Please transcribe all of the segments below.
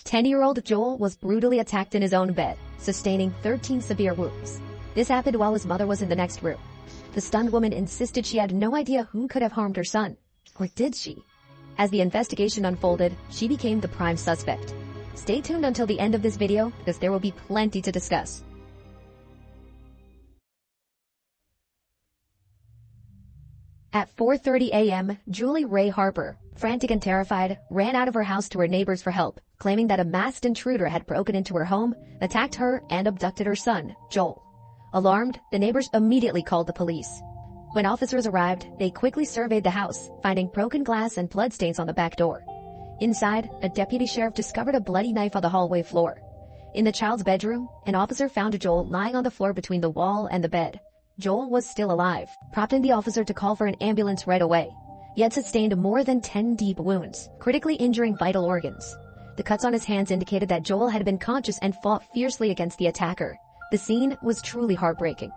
10-year-old Joel was brutally attacked in his own bed, sustaining 13 severe wounds. This happened while his mother was in the next room. The stunned woman insisted she had no idea who could have harmed her son. Or did she? As the investigation unfolded, she became the prime suspect. Stay tuned until the end of this video because there will be plenty to discuss. At 4:30 a.m., Julie Rea-Harper, frantic and terrified, ran out of her house to her neighbors for help, claiming that a masked intruder had broken into her home, attacked her, and abducted her son, Joel. Alarmed, the neighbors immediately called the police. When officers arrived, they quickly surveyed the house, finding broken glass and bloodstains on the back door. Inside, a deputy sheriff discovered a bloody knife on the hallway floor. In the child's bedroom, an officer found Joel lying on the floor between the wall and the bed. Joel was still alive, prompting the officer to call for an ambulance right away. He had sustained more than 10 deep wounds, critically injuring vital organs. The cuts on his hands indicated that Joel had been conscious and fought fiercely against the attacker. The scene was truly heartbreaking.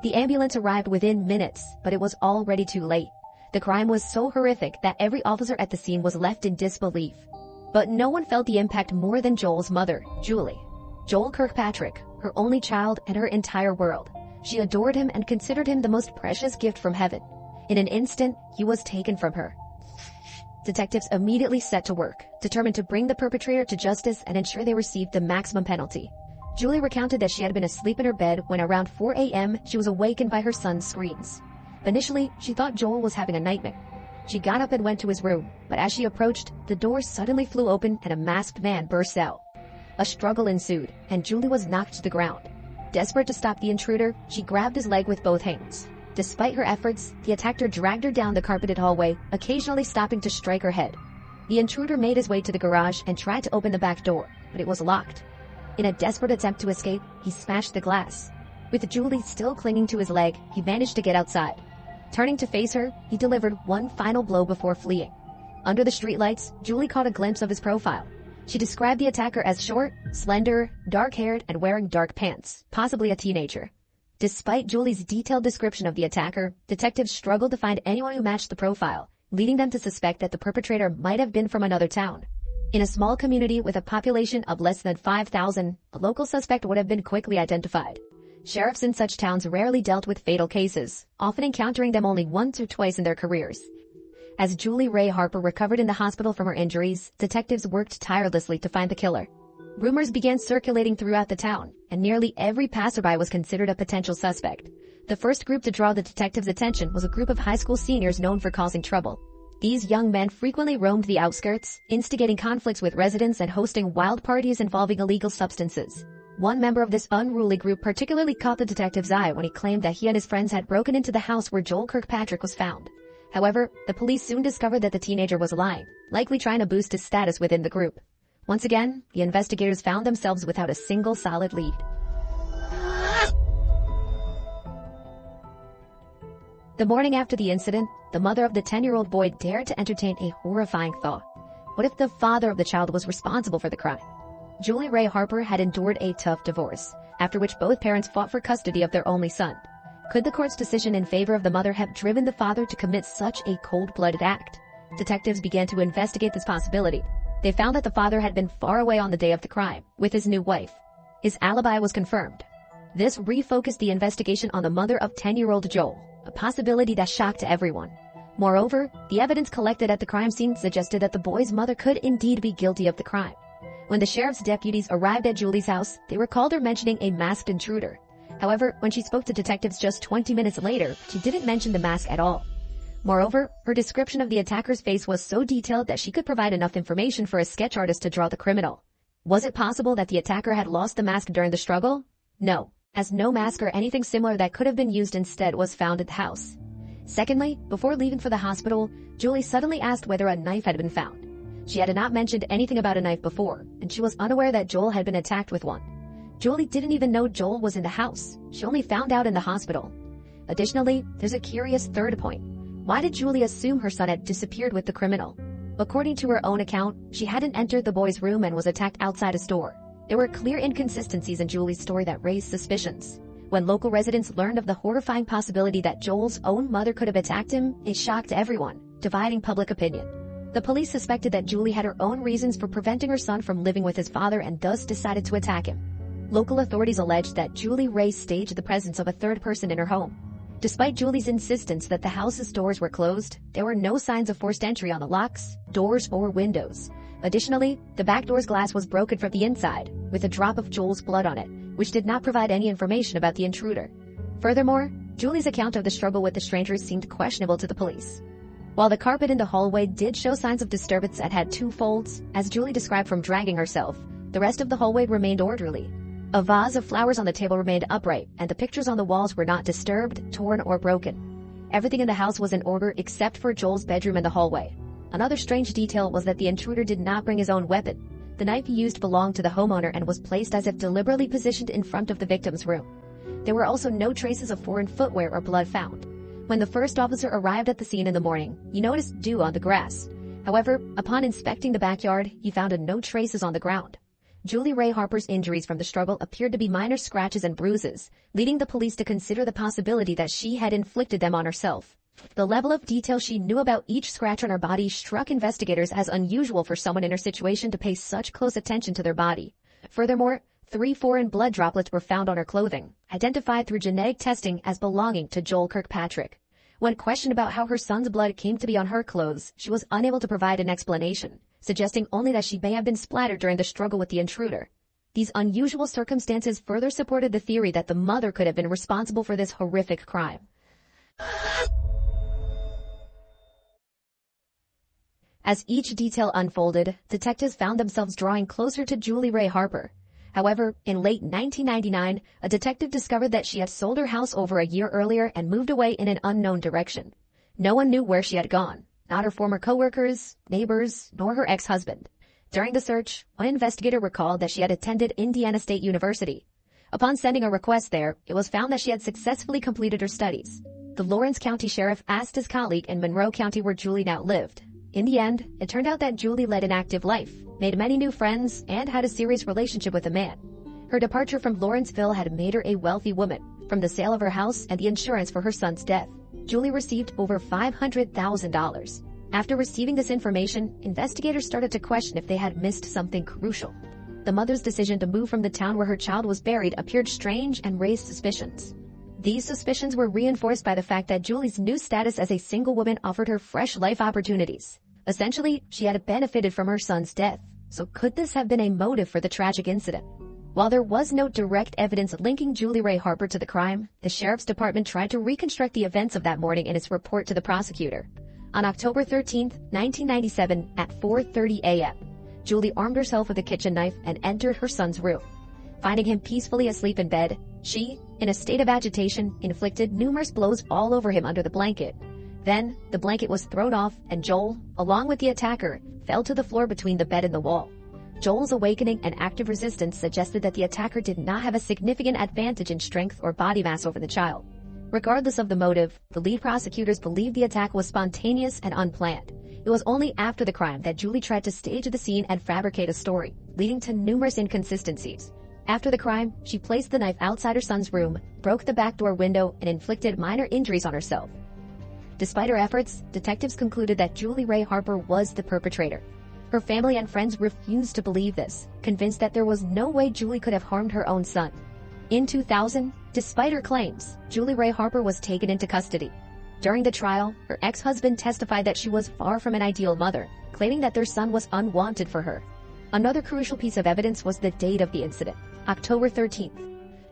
The ambulance arrived within minutes, but it was already too late. The crime was so horrific that every officer at the scene was left in disbelief. But no one felt the impact more than Joel's mother, Julie. Joel Kirkpatrick, her only child and her entire world. She adored him and considered him the most precious gift from heaven. In an instant, he was taken from her. Detectives immediately set to work, determined to bring the perpetrator to justice and ensure they received the maximum penalty. Julie recounted that she had been asleep in her bed when around 4 a.m. she was awakened by her son's screams. Initially, she thought Joel was having a nightmare. She got up and went to his room, but as she approached, the door suddenly flew open and a masked man burst out. A struggle ensued, and Julie was knocked to the ground. Desperate to stop the intruder, she grabbed his leg with both hands. Despite her efforts, the attacker dragged her down the carpeted hallway, occasionally stopping to strike her head. The intruder made his way to the garage and tried to open the back door, but it was locked. In a desperate attempt to escape, he smashed the glass. With Julie still clinging to his leg, he managed to get outside. Turning to face her, he delivered one final blow before fleeing. Under the streetlights, Julie caught a glimpse of his profile. She described the attacker as short, slender, dark-haired, and wearing dark pants, possibly a teenager. Despite Julie's detailed description of the attacker, detectives struggled to find anyone who matched the profile, leading them to suspect that the perpetrator might have been from another town. In a small community with a population of less than 5,000, a local suspect would have been quickly identified. Sheriffs in such towns rarely dealt with fatal cases, often encountering them only once or twice in their careers. As Julie Rea-Harper recovered in the hospital from her injuries, detectives worked tirelessly to find the killer. Rumors began circulating throughout the town, and nearly every passerby was considered a potential suspect. The first group to draw the detectives' attention was a group of high school seniors known for causing trouble. These young men frequently roamed the outskirts, instigating conflicts with residents and hosting wild parties involving illegal substances. One member of this unruly group particularly caught the detective's eye when he claimed that he and his friends had broken into the house where Joel Kirkpatrick was found. However, the police soon discovered that the teenager was lying, likely trying to boost his status within the group. Once again, the investigators found themselves without a single solid lead. The morning after the incident, the mother of the 10-year-old boy dared to entertain a horrifying thought. What if the father of the child was responsible for the crime? Julie Rea-Harper had endured a tough divorce, after which both parents fought for custody of their only son. Could the court's decision in favor of the mother have driven the father to commit such a cold-blooded act? Detectives began to investigate this possibility. They found that the father had been far away on the day of the crime, with his new wife. His alibi was confirmed. This refocused the investigation on the mother of 10-year-old Joel, a possibility that shocked everyone. Moreover, the evidence collected at the crime scene suggested that the boy's mother could indeed be guilty of the crime. When the sheriff's deputies arrived at Julie's house, they recalled her mentioning a masked intruder. However, when she spoke to detectives just 20 minutes later, she didn't mention the mask at all. Moreover, her description of the attacker's face was so detailed that she could provide enough information for a sketch artist to draw the criminal. Was it possible that the attacker had lost the mask during the struggle? No, as no mask or anything similar that could have been used instead was found at the house. Secondly, before leaving for the hospital, Julie suddenly asked whether a knife had been found. She had not mentioned anything about a knife before, and she was unaware that Joel had been attacked with one. Julie didn't even know Joel was in the house. She only found out in the hospital. Additionally, there's a curious third point. Why did Julie assume her son had disappeared with the criminal? According to her own account, she hadn't entered the boy's room and was attacked outside a store. There were clear inconsistencies in Julie's story that raised suspicions. When local residents learned of the horrifying possibility that Joel's own mother could have attacked him, it shocked everyone, dividing public opinion. The police suspected that Julie had her own reasons for preventing her son from living with his father and thus decided to attack him. Local authorities alleged that Julie Ray staged the presence of a third person in her home. Despite Julie's insistence that the house's doors were closed, there were no signs of forced entry on the locks, doors, or windows. Additionally, the back door's glass was broken from the inside, with a drop of Joel's blood on it, which did not provide any information about the intruder. Furthermore, Julie's account of the struggle with the strangers seemed questionable to the police. While the carpet in the hallway did show signs of disturbance and had 2 folds, as Julie described from dragging herself, the rest of the hallway remained orderly. A vase of flowers on the table remained upright, and the pictures on the walls were not disturbed, torn, or broken. Everything in the house was in order except for Joel's bedroom and the hallway. Another strange detail was that the intruder did not bring his own weapon. The knife he used belonged to the homeowner and was placed as if deliberately positioned in front of the victim's room. There were also no traces of foreign footwear or blood found. When the first officer arrived at the scene in the morning, he noticed dew on the grass. However, upon inspecting the backyard, he found no traces on the ground. Julie Rea-Harper's injuries from the struggle appeared to be minor scratches and bruises, leading the police to consider the possibility that she had inflicted them on herself. The level of detail she knew about each scratch on her body struck investigators as unusual for someone in her situation to pay such close attention to their body. Furthermore, 3 foreign blood droplets were found on her clothing, identified through genetic testing as belonging to Joel Kirkpatrick. When questioned about how her son's blood came to be on her clothes, she was unable to provide an explanation, suggesting only that she may have been splattered during the struggle with the intruder. These unusual circumstances further supported the theory that the mother could have been responsible for this horrific crime. As each detail unfolded, detectives found themselves drawing closer to Julie Rea-Harper. However, in late 1999, a detective discovered that she had sold her house over a year earlier and moved away in an unknown direction. No one knew where she had gone, not her former coworkers, neighbors, nor her ex-husband. During the search, one investigator recalled that she had attended Indiana State University. Upon sending a request there, it was found that she had successfully completed her studies. The Lawrence County Sheriff asked his colleague in Monroe County where Julie now lived. In the end, it turned out that Julie led an active life, made many new friends, and had a serious relationship with a man. Her departure from Lawrenceville had made her a wealthy woman, from the sale of her house and the insurance for her son's death. Julie received over $500,000. After receiving this information, investigators started to question if they had missed something crucial. The mother's decision to move from the town where her child was buried appeared strange and raised suspicions. These suspicions were reinforced by the fact that Julie's new status as a single woman offered her fresh life opportunities. Essentially, she had benefited from her son's death. So could this have been a motive for the tragic incident? While there was no direct evidence linking Julie Rea-Harper to the crime, the sheriff's department tried to reconstruct the events of that morning in its report to the prosecutor. On October 13, 1997, at 4:30 a.m., Julie armed herself with a kitchen knife and entered her son's room. Finding him peacefully asleep in bed, she, in a state of agitation, inflicted numerous blows all over him under the blanket. Then, the blanket was thrown off and Joel, along with the attacker, fell to the floor between the bed and the wall. Joel's awakening and active resistance suggested that the attacker did not have a significant advantage in strength or body mass over the child. Regardless of the motive, the lead prosecutors believed the attack was spontaneous and unplanned. It was only after the crime that Julie tried to stage the scene and fabricate a story, leading to numerous inconsistencies. After the crime, she placed the knife outside her son's room, broke the back door window, and inflicted minor injuries on herself. Despite her efforts, detectives concluded that Julie Rea-Harper was the perpetrator. Her family and friends refused to believe this, convinced that there was no way Julie could have harmed her own son. In 2000, despite her claims, Julie Rea-Harper was taken into custody. During the trial, her ex-husband testified that she was far from an ideal mother, claiming that their son was unwanted for her. Another crucial piece of evidence was the date of the incident, October 13th.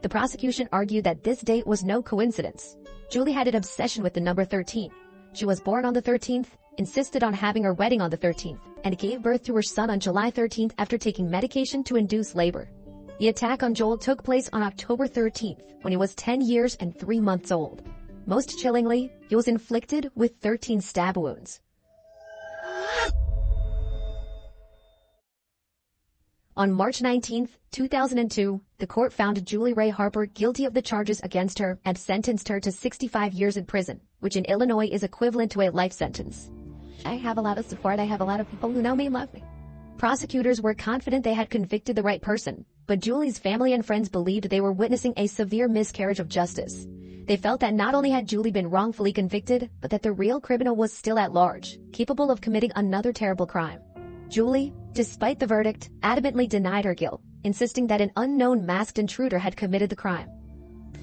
The prosecution argued that this date was no coincidence. Julie had an obsession with the number 13. She was born on the 13th, insisted on having her wedding on the 13th, and gave birth to her son on July 13th after taking medication to induce labor. The attack on Joel took place on October 13th, when he was 10 years and 3 months old. Most chillingly, he was inflicted with 13 stab wounds. On March 19, 2002, the court found Julie Rea-Harper guilty of the charges against her and sentenced her to 65 years in prison, which in Illinois is equivalent to a life sentence. I have a lot of support. I have a lot of people who know me and love me. Prosecutors were confident they had convicted the right person, but Julie's family and friends believed they were witnessing a severe miscarriage of justice. They felt that not only had Julie been wrongfully convicted, but that the real criminal was still at large, capable of committing another terrible crime. Julie, despite the verdict, adamantly denied her guilt, insisting that an unknown masked intruder had committed the crime.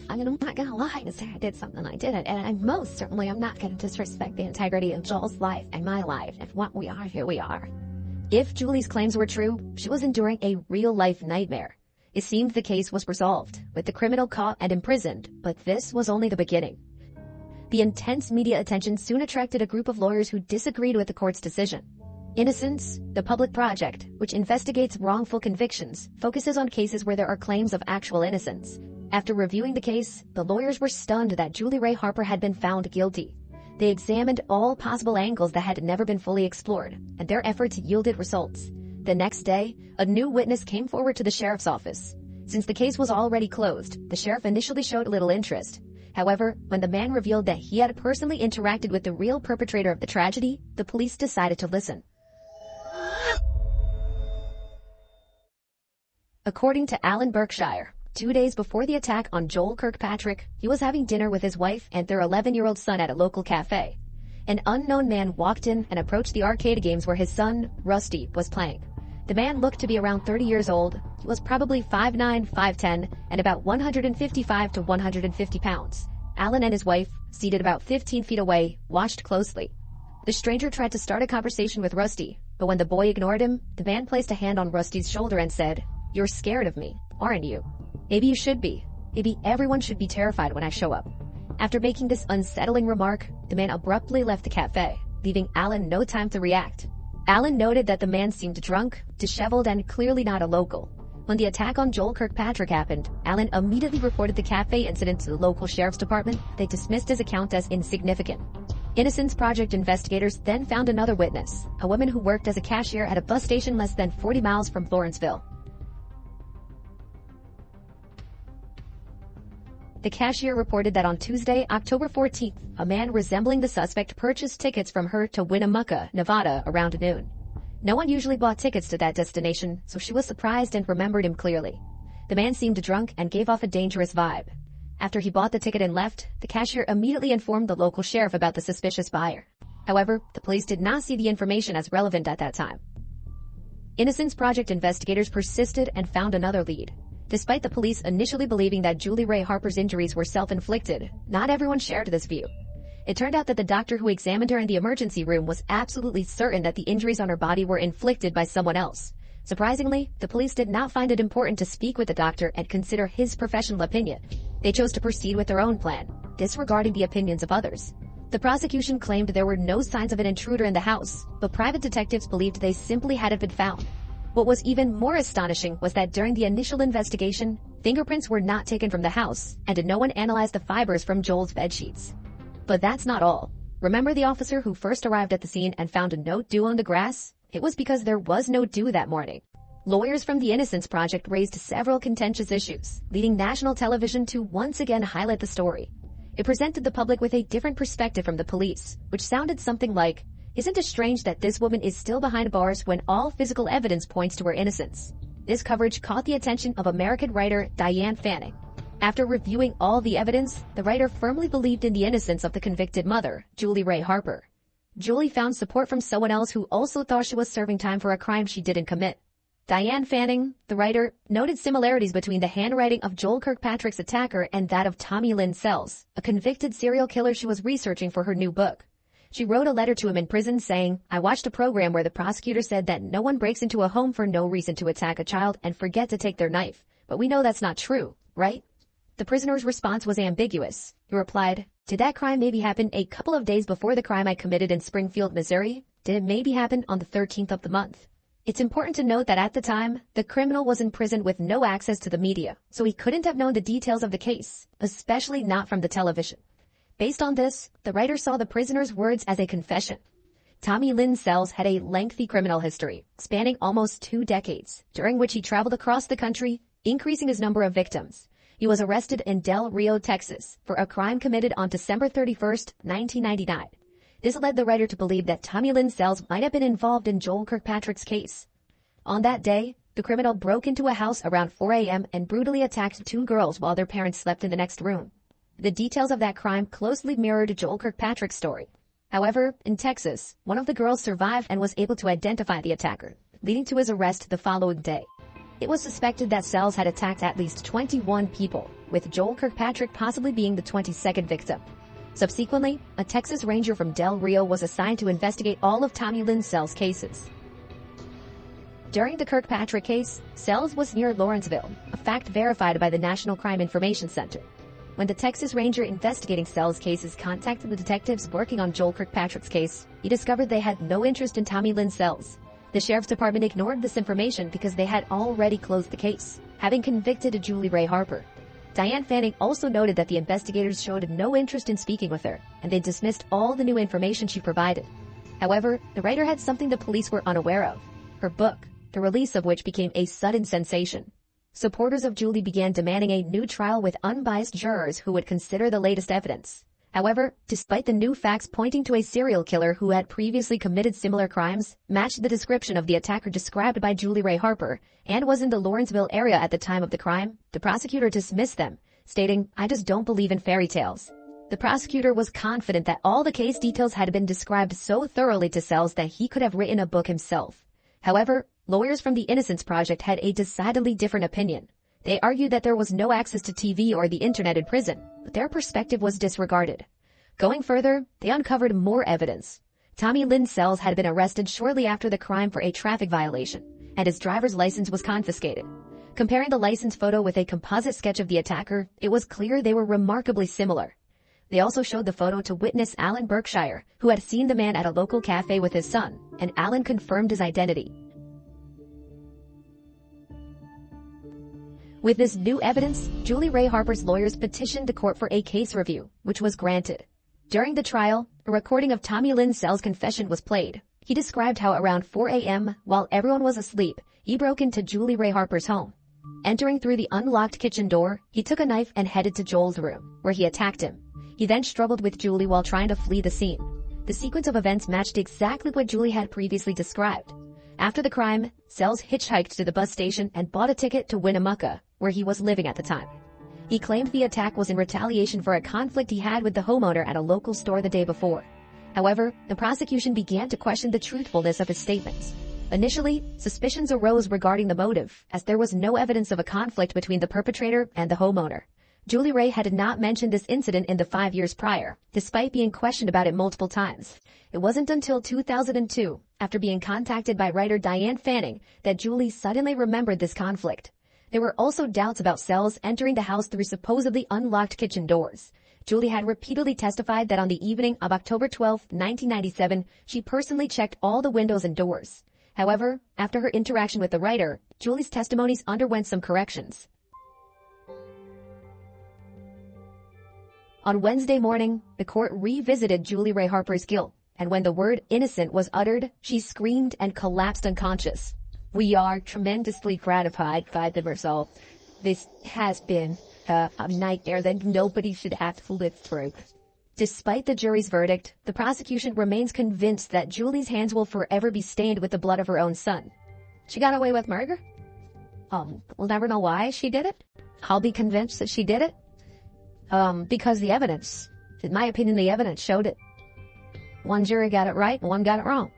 I'm not gonna lie to say I did something I didn't, and I most certainly am not gonna disrespect the integrity of Joel's life and my life, and what we are, here we are. If Julie's claims were true, she was enduring a real-life nightmare. It seemed the case was resolved, with the criminal caught and imprisoned, but this was only the beginning. The intense media attention soon attracted a group of lawyers who disagreed with the court's decision. Innocence, the public project, which investigates wrongful convictions, focuses on cases where there are claims of actual innocence. After reviewing the case, the lawyers were stunned that Julie Rea-Harper had been found guilty. They examined all possible angles that had never been fully explored, and their efforts yielded results. The next day, a new witness came forward to the sheriff's office. Since the case was already closed, the sheriff initially showed little interest. However, when the man revealed that he had personally interacted with the real perpetrator of the tragedy, the police decided to listen. According to Alan Berkshire, 2 days before the attack on Joel Kirkpatrick, he was having dinner with his wife and their 11-year-old son at a local cafe. An unknown man walked in and approached the arcade games where his son, Rusty, was playing. The man looked to be around 30 years old. He was probably 5'9", 5'10", and about 155 to 150 pounds. Alan and his wife, seated about 15 feet away, watched closely. The stranger tried to start a conversation with Rusty, but when the boy ignored him, the man placed a hand on Rusty's shoulder and said, "You're scared of me, aren't you? Maybe you should be. Maybe everyone should be terrified when I show up." After making this unsettling remark, the man abruptly left the cafe, leaving Alan no time to react. Alan noted that the man seemed drunk, disheveled, and clearly not a local. When the attack on Joel Kirkpatrick happened, Alan immediately reported the cafe incident to the local sheriff's department. They dismissed his account as insignificant. Innocence Project investigators then found another witness, a woman who worked as a cashier at a bus station less than 40 miles from Lawrenceville. The cashier reported that on Tuesday, October 14th, a man resembling the suspect purchased tickets from her to Winnemucca, Nevada, around noon. No one usually bought tickets to that destination, so she was surprised and remembered him clearly. The man seemed drunk and gave off a dangerous vibe. After he bought the ticket and left, the cashier immediately informed the local sheriff about the suspicious buyer. However, the police did not see the information as relevant at that time. Innocence Project investigators persisted and found another lead. Despite the police initially believing that Julie Rea-Harper's injuries were self-inflicted, not everyone shared this view. It turned out that the doctor who examined her in the emergency room was absolutely certain that the injuries on her body were inflicted by someone else. Surprisingly, the police did not find it important to speak with the doctor and consider his professional opinion. They chose to proceed with their own plan, disregarding the opinions of others. The prosecution claimed there were no signs of an intruder in the house, but private detectives believed they simply hadn't been found. What was even more astonishing was that during the initial investigation, fingerprints were not taken from the house, and no one analyzed the fibers from Joel's bedsheets. But that's not all. Remember the officer who first arrived at the scene and found a note due on the grass? It was because there was no dew that morning. Lawyers from the Innocence Project raised several contentious issues, leading national television to once again highlight the story. It presented the public with a different perspective from the police, which sounded something like, "Isn't it strange that this woman is still behind bars when all physical evidence points to her innocence?" This coverage caught the attention of American writer Diane Fanning. After reviewing all the evidence, the writer firmly believed in the innocence of the convicted mother, Julie Rea-Harper. Julie found support from someone else who also thought she was serving time for a crime she didn't commit. Diane Fanning, the writer, noted similarities between the handwriting of Joel Kirkpatrick's attacker and that of Tommy Lynn Sells, a convicted serial killer she was researching for her new book. She wrote a letter to him in prison saying, "I watched a program where the prosecutor said that no one breaks into a home for no reason to attack a child and forget to take their knife. But we know that's not true, right?" The prisoner's response was ambiguous. He replied, "Did that crime maybe happen a couple of days before the crime I committed in Springfield, Missouri? Did it maybe happen on the 13th of the month?" It's important to note that at the time, the criminal was in prison with no access to the media, so he couldn't have known the details of the case, especially not from the television. Based on this, the writer saw the prisoner's words as a confession. Tommy Lynn Sells had a lengthy criminal history, spanning almost 2 decades, during which he traveled across the country, increasing his number of victims. He was arrested in Del Rio, Texas, for a crime committed on December 31st, 1999. This led the writer to believe that Tommy Lynn Sells might have been involved in Joel Kirkpatrick's case. On that day, the criminal broke into a house around 4 a.m. and brutally attacked 2 girls while their parents slept in the next room. The details of that crime closely mirrored Joel Kirkpatrick's story. However, in Texas, one of the girls survived and was able to identify the attacker, leading to his arrest the following day. It was suspected that Sells had attacked at least 21 people, with Joel Kirkpatrick possibly being the 22nd victim. Subsequently, a Texas Ranger from Del Rio was assigned to investigate all of Tommy Lynn Sells' cases. During the Kirkpatrick case, Sells was near Lawrenceville, a fact verified by the National Crime Information Center. When the Texas Ranger investigating Sells' cases contacted the detectives working on Joel Kirkpatrick's case, he discovered they had no interest in Tommy Lynn Sells. The sheriff's department ignored this information because they had already closed the case, having convicted Julie Rea-Harper. Diane Fanning also noted that the investigators showed no interest in speaking with her, and they dismissed all the new information she provided. However, the writer had something the police were unaware of: her book, the release of which became a sudden sensation. Supporters of Julie began demanding a new trial with unbiased jurors who would consider the latest evidence. However, despite the new facts pointing to a serial killer who had previously committed similar crimes, matched the description of the attacker described by Julie Rea-Harper, and was in the Lawrenceville area at the time of the crime, the prosecutor dismissed them, stating, "I just don't believe in fairy tales." The prosecutor was confident that all the case details had been described so thoroughly to Sells that he could have written a book himself. However, lawyers from the Innocence Project had a decidedly different opinion. They argued that there was no access to TV or the internet in prison, but their perspective was disregarded. Going further, they uncovered more evidence. Tommy Lynn Sells had been arrested shortly after the crime for a traffic violation, and his driver's license was confiscated. Comparing the license photo with a composite sketch of the attacker, it was clear they were remarkably similar. They also showed the photo to witness Alan Berkshire, who had seen the man at a local cafe with his son, and Alan confirmed his identity. With this new evidence, Julie Rea-Harper's lawyers petitioned the court for a case review, which was granted. During the trial, a recording of Tommy Lynn Sells' confession was played. He described how around 4 a.m., while everyone was asleep, he broke into Julie Rea-Harper's home. Entering through the unlocked kitchen door, he took a knife and headed to Joel's room, where he attacked him. He then struggled with Julie while trying to flee the scene. The sequence of events matched exactly what Julie had previously described. After the crime, Sells hitchhiked to the bus station and bought a ticket to Winnemucca, where he was living at the time. He claimed the attack was in retaliation for a conflict he had with the homeowner at a local store the day before. However, the prosecution began to question the truthfulness of his statements. Initially, suspicions arose regarding the motive, as there was no evidence of a conflict between the perpetrator and the homeowner. Julie Rea had not mentioned this incident in the 5 years prior, despite being questioned about it multiple times. It wasn't until 2002, after being contacted by writer Diane Fanning, that Julie suddenly remembered this conflict. There were also doubts about Sells entering the house through supposedly unlocked kitchen doors. Julie had repeatedly testified that on the evening of October 12, 1997, she personally checked all the windows and doors. However, after her interaction with the writer, Julie's testimonies underwent some corrections. On Wednesday morning, the court revisited Julie Rea-Harper's guilt, and when the word innocent was uttered, she screamed and collapsed unconscious. "We are tremendously gratified by the result. This has been a nightmare that nobody should have to live through." Despite the jury's verdict, the prosecution remains convinced that Julie's hands will forever be stained with the blood of her own son. She got away with murder? We'll never know why she did it. I'll be convinced that she did it. Because the evidence, in my opinion, the evidence showed it. One jury got it right, one got it wrong.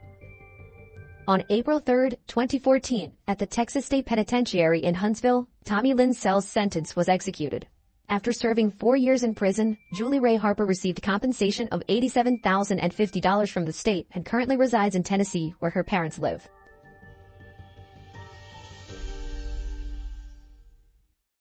On April 3, 2014, at the Texas State Penitentiary in Huntsville, Tommy Lynn Sells' sentence was executed. After serving 4 years in prison, Julie Rea-Harper received compensation of $87,050 from the state and currently resides in Tennessee, where her parents live.